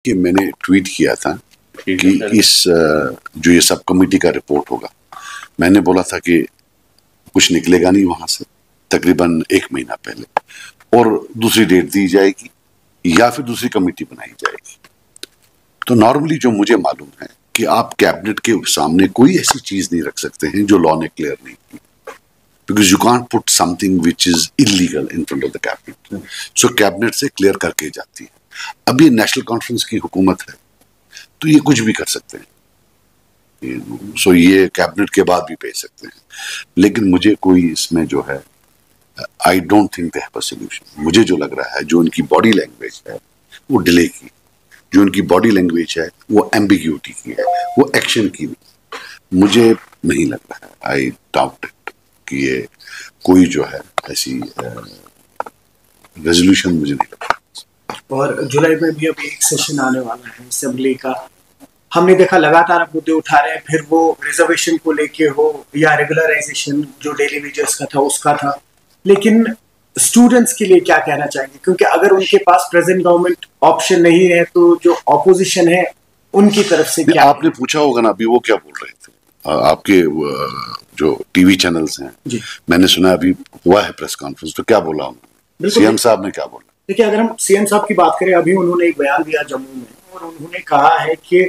कि मैंने ट्वीट किया था कि इस जो ये सब कमेटी का रिपोर्ट होगा, मैंने बोला था कि कुछ निकलेगा नहीं वहां से तकरीबन 1 महीना पहले, और दूसरी डेट दी जाएगी या फिर दूसरी कमेटी बनाई जाएगी। तो नॉर्मली जो मुझे मालूम है कि आप कैबिनेट के सामने कोई ऐसी चीज नहीं रख सकते हैं जो लॉ ने क्लियर नहीं की, because you can't put something which is illegal in front of the cabinet. So cabinet से क्लियर करके जाती है। अब ये नेशनल कॉन्फ्रेंस की हुकूमत है तो ये कुछ भी कर सकते हैं, सो ये कैबिनेट के बाद भी भेज सकते हैं, लेकिन मुझे कोई इसमें जो है I don't think they have a solution. मुझे जो लग रहा है जो उनकी बॉडी लैंग्वेज है वो डिले की, जो उनकी बॉडी लैंग्वेज है वो एम्बिग्यूटी की है, वो एक्शन की नहीं। मुझे नहीं लग रहा है, आई डाउट इट कि ये कोई जो है ऐसी रेजोल्यूशन मुझे नहीं लग रहा। और जुलाई में भी अभी एक सेशन आने वाला है असेंबली का, हमने देखा लगातार आप मुद्दे उठा रहे हैं, फिर वो रिजर्वेशन को लेके हो या रेगुलराइजेशन जो डेली वेजेस का था उसका था, लेकिन स्टूडेंट्स के लिए क्या कहना चाहेंगे? क्योंकि अगर उनके पास प्रेजेंट गवर्नमेंट ऑप्शन नहीं है तो जो ऑपोजिशन है उनकी तरफ से क्या? आपने पूछा होगा ना अभी वो क्या बोल रहे थे, आपके जो टीवी चैनल्स हैं, मैंने सुना अभी हुआ है प्रेस कॉन्फ्रेंस, तो क्या बोला उन्होंने? सीएम साहब ने क्या बोला? देखिए, अगर हम सीएम साहब की बात करें, अभी उन्होंने एक बयान दिया जम्मू में और उन्होंने कहा है कि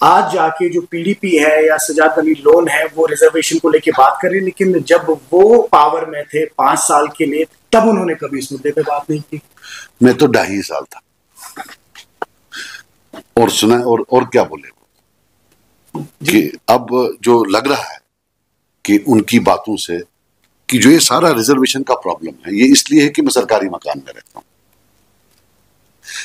आज जाके जो पीडीपी है या सजाद अली लोन है वो रिजर्वेशन को लेके बात कर रहे हैं, लेकिन जब वो पावर में थे 5 साल के लिए तब उन्होंने कभी इस मुद्दे पे बात नहीं की। मैं तो 2.5 साल था और सुना और क्या बोले कि अब जो लग रहा है कि उनकी बातों से कि जो ये सारा रिजर्वेशन का प्रॉब्लम है ये इसलिए है कि मैं सरकारी मकान में रहता हूं।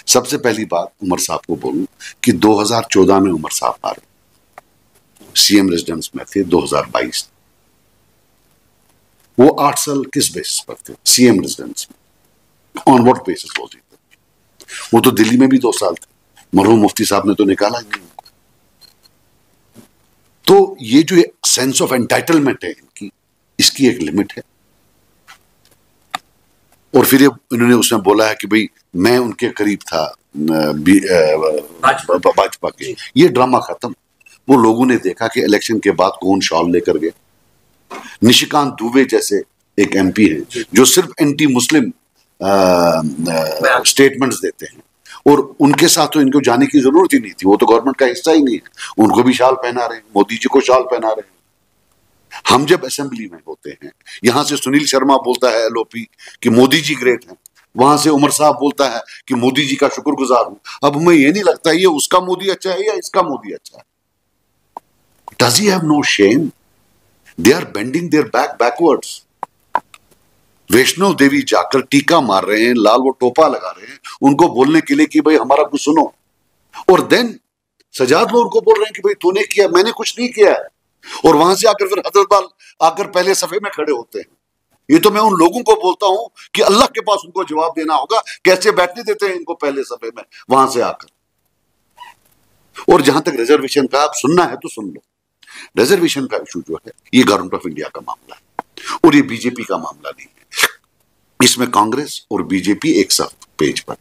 सबसे पहली बात उमर साहब को बोलूं कि 2014 में उमर साहब आ रहे सीएम रेजिडेंस में थे, 2022 वो 8 साल किस बेसिस पर थे सीएम रेजिडेंस में? On what basis was it? वो तो दिल्ली में भी 2 साल थे, मरहूम मुफ्ती साहब ने तो निकाला ही नहीं उनको। तो ये जो सेंस ऑफ एंटाइटलमेंट है इनकी, इसकी एक लिमिट है। और फिर इन्होंने उसमें बोला है कि भाई मैं उनके करीब था भाजपा के, ये ड्रामा खत्म। वो लोगों ने देखा कि इलेक्शन के बाद कौन शॉल लेकर गए। निशिकांत दुबे जैसे एक एमपी हैं जो सिर्फ एंटी मुस्लिम स्टेटमेंट्स देते हैं, और उनके साथ तो इनको जाने की जरूरत ही नहीं थी, वो तो गवर्नमेंट का हिस्सा ही नहीं है। उनको भी शाल पहना रहे हैं, मोदी जी को शाल पहना रहे हैं। हम जब असेंबली में होते हैं, यहां से सुनील शर्मा बोलता है एलओपी कि मोदी जी ग्रेट हैं, वहां से उमर साहब बोलता है कि मोदी जी का शुक्रगुजार हूं। अब हमें ये नहीं लगता ये उसका मोदी अच्छा है या इसका मोदी अच्छा है? Does he have no shame? They are bending their back backwards. Vaishno Devi जाकर टीका मार रहे हैं, लाल वो टोपा लगा रहे हैं उनको बोलने के लिए कि भाई हमारा कुछ सुनो, और देन सजाद लोग उनको बोल रहे हैं कि भाई तूने किया, मैंने कुछ नहीं किया है। और वहां से आकर फिर हजरतबाल आकर पहले सफे में खड़े होते हैं। ये तो मैं उन लोगों को बोलता हूं कि अल्लाह के पास उनको जवाब देना होगा, कैसे बैठने देते हैं इनको पहले सफे में वहां से आकर। और जहां तक रिजर्वेशन का आप सुनना है तो सुन लो। रिजर्वेशन का इशू जो है ये गवर्नमेंट ऑफ इंडिया का मामला है और ये बीजेपी का मामला नहीं है। इसमें कांग्रेस और बीजेपी एक साथ पेज पर।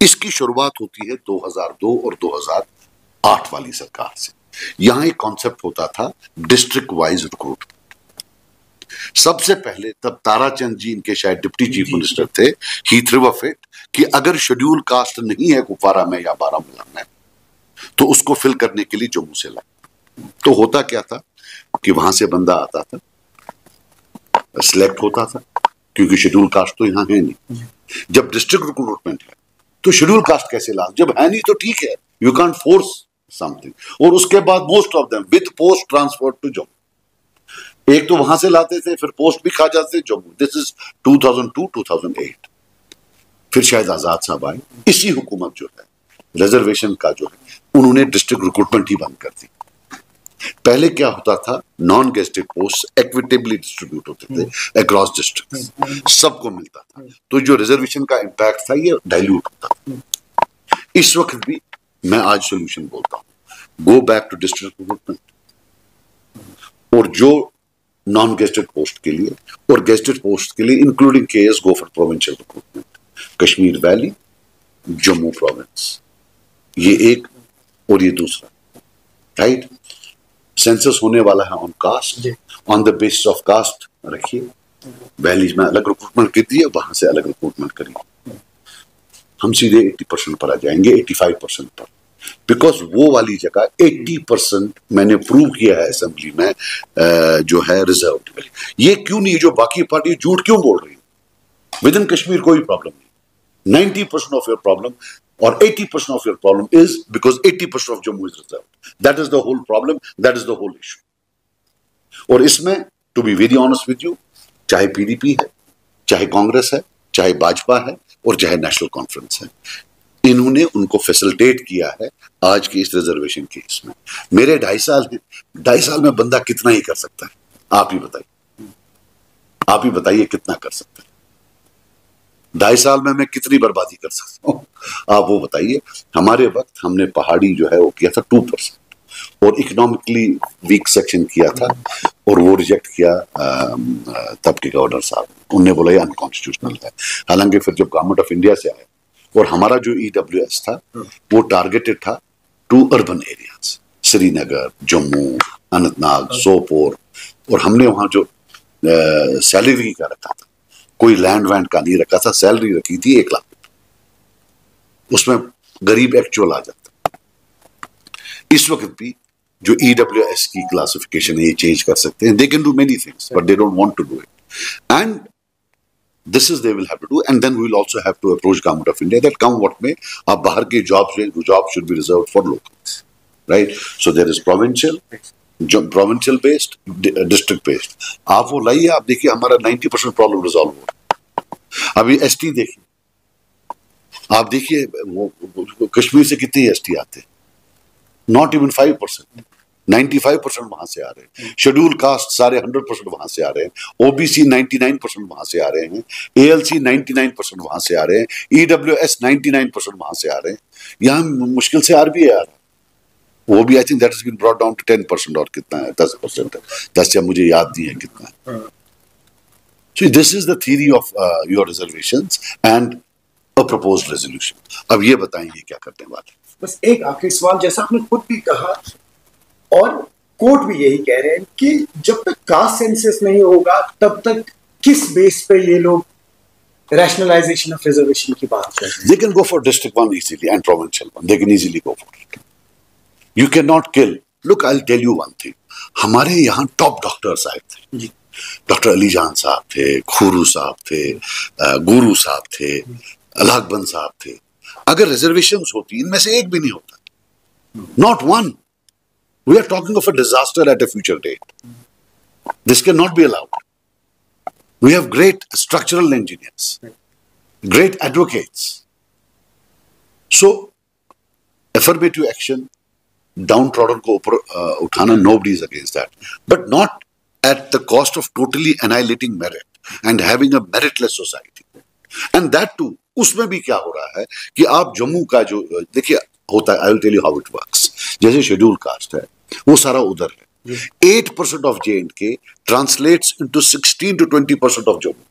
इसकी शुरुआत होती है 2002 और 2008 वाली सरकार से। यहां एक कॉन्सेप्ट होता था डिस्ट्रिक्ट वाइज रिक्रूटमेंट। सबसे पहले तब ताराचंद जी इनके शायद डिप्टी चीफ मिनिस्टर थे, ही थ्रू अ फिट कि अगर शेड्यूल कास्ट नहीं है कुपवारा में या बारामूला में तो उसको फिल करने के लिए जम्मू से लाए। तो होता क्या था कि वहां से बंदा आता था, सिलेक्ट होता था, क्योंकि शेड्यूल कास्ट तो यहां है नहीं। जब डिस्ट्रिक्ट रिक्रूटमेंट है तो शेड्यूल कास्ट कैसे ला? जब है नहीं तो ठीक है, यू कांट फोर्स समथिंग। और उसके बाद most of them with post transfer to Jammu. एक तो वहां से लाते थे, फिर पोस्ट भी खा जाते थे जम्मू। This is 2002-2008। फिर शायद आजाद साहब आए, इसी हुकूमत जो है रिजर्वेशन का जो है उन्होंने डिस्ट्रिक्ट रिक्रूटमेंट ही बंद कर दी। पहले क्या होता था, non gazetted post equitably distribute होते थे अक्रॉस डिस्ट्रिक्ट, सबको मिलता था। तो जो रिजर्वेशन का इंपैक्ट था ये डाइल्यूट होता था। इस वक्त भी मैं आज सोल्यूशन बोलता हूं, go back to district recruitment, और जो नॉन गेस्टेड पोस्ट के लिए और गेस्टेड पोस्ट के लिए including KS go for provincial recruitment. Kashmir valley, Jammu province, ये एक और ये दूसरा, राइट। सेंसस होने वाला है on caste, on the basis of caste रखिए, वैलीज में अलग रिक्रूटमेंट कर दिए, वहां से अलग रिक्रूटमेंट करिए, हम सीधे 80% पर आ जाएंगे, 85% पर, बिकॉज वो वाली जगह 80% मैंने प्रूव किया है असेंबली में जो है रिजर्व। ये क्यों नहीं, जो बाकी पार्टी झूठ क्यों बोल रही है? विद इन कश्मीर कोई प्रॉब्लम नहीं, 90% ऑफ योर प्रॉब्लम और 80% of your problem is because 80% of Jammu is reserve. That is the whole problem, that is the whole issue. और इसमें to be very honest with you, चाहे पीडीपी है, चाहे कांग्रेस है, चाहे भाजपा है और चाहे नेशनल कॉन्फ्रेंस है, इन्होंने उनको फैसिलिटेट किया है आज की इस रिजर्वेशन केस में। मेरे 2.5 साल हैं, 2.5 साल में बंदा कितना ही कर सकता है? आप ही बताइए, आप ही बताइए कितना कर सकता है? 2.5 साल में मैं कितनी बर्बादी कर सकता हूँ, आप वो बताइए। हमारे वक्त हमने पहाड़ी जो है वो किया था 2% और इकोनॉमिकली वीक सेक्शन किया था और वो रिजेक्ट किया तब के गवर्नर साहब, उनने बोला ये अनकॉन्स्टिट्यूशनल है। हालांकि फिर जब गवर्नमेंट ऑफ इंडिया से आया और हमारा जो EWS था वो टारगेटेड था to urban areas, Srinagar, Jammu, Anantnag, Sopore, और हमने वहां जो सैलरी का रखा था, कोई लैंड वैंड का नहीं रखा था, सैलरी रखी थी 1 लाख, उसमें गरीब एक्चुअल आ जाता। इस वक्त भी जो EWS की क्लासिफिकेशन है ये चेंज कर सकते हैं, they can do many things but they don't want to do it, and this is they will have to do, and then we will also have to approach government of India that come what may, आप बाहर के jobs should be reserved for locals, right? So there is provincial based, district based, आप वो लाइए, आप देखिए हमारा 90% problem resolve हो रहा है। अभी ST देखिए, आप देखिए वो कश्मीर से कितने ST आते हैं, नॉट इवन 5%, 95% वहां से आ रहे हैं। शेड्यूल कास्ट सारे 100% वहां से आ रहे हैं, OBC 99% वहां से आ रहे हैं, ALC 99% वहां से आ रहे हैं, EWS 99% वहां से आ रहे हैं। यहाँ मुश्किल से RBI आ रहा है, वो भी I think that has been brought down to 10% और कितना है, 10% है, 10 या मुझे याद नहीं है कितना है। So this is the theory of your reservations and a proposed resolution. अब ये बताएंगे क्या करने वाले। बस एक आखिरी सवाल, जैसा आपने खुद भी कहा और कोर्ट भी यही कह रहे हैं कि जब तक कास्ट सेंसस नहीं होगा तब तक किस बेस पे ये लोग रैशनलाइजेशन ऑफ रिजर्वेशन की बात कर रहे हैं? They can go for district 1 easily and provincial 1. They can easily go for it. You cannot kill. Look, I'll tell you one thing. हमारे यहाँ टॉप डॉक्टर्स आए थे, डॉक्टर अली जान साहब थे, खुरू साहब थे, गुरु साहब थे, अलाकबंद साहब थे। अगर रिजर्वेशंस होती, इनमें से एक भी नहीं होता, not one. We are talking of a disaster at a future date. This cannot be allowed. We have great structural engineers, great advocates. So, affirmative action, downtrodden को ऊपर उठाना, nobody is against that. But not at the cost of totally annihilating merit and having a meritless society. And that too, उसमें भी क्या हो रहा है कि आप जम्मू का जो देखिए होता है, I will tell you how it works. जैसे शेड्यूल कास्ट है वो सारा उधर है, 8% of J&K translates into 16 to 20% of Jammu.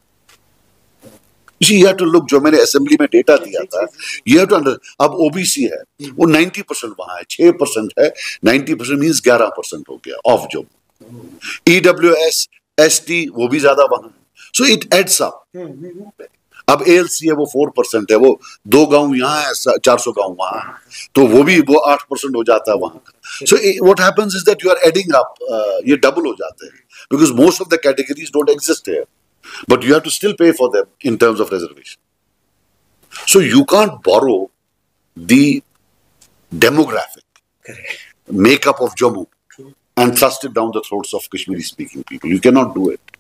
You have to look, जो मैंने असेंबली में डेटा दिया था, you have to under, अब OBC है वो 90% वहां है, 6% है, 90% मींस 11% हो गया ऑफ जम्मू। EWS ST वो भी ज्यादा वहां है, सो इट एड्स अप। अब ALC है वो 4% है, वो 2 गांव यहाँ है, 400 गांव वहां है, तो वो भी वो 8% हो जाता है वहां का। So what happens is that you are adding up, ये डबल हो जाते हैं, because most of the categories don't exist here, but you have to still pay for them in terms of reservation. So you can't borrow the demographic makeup of Jammu and thrust it down the throats of Kashmiri speaking people. You cannot do it.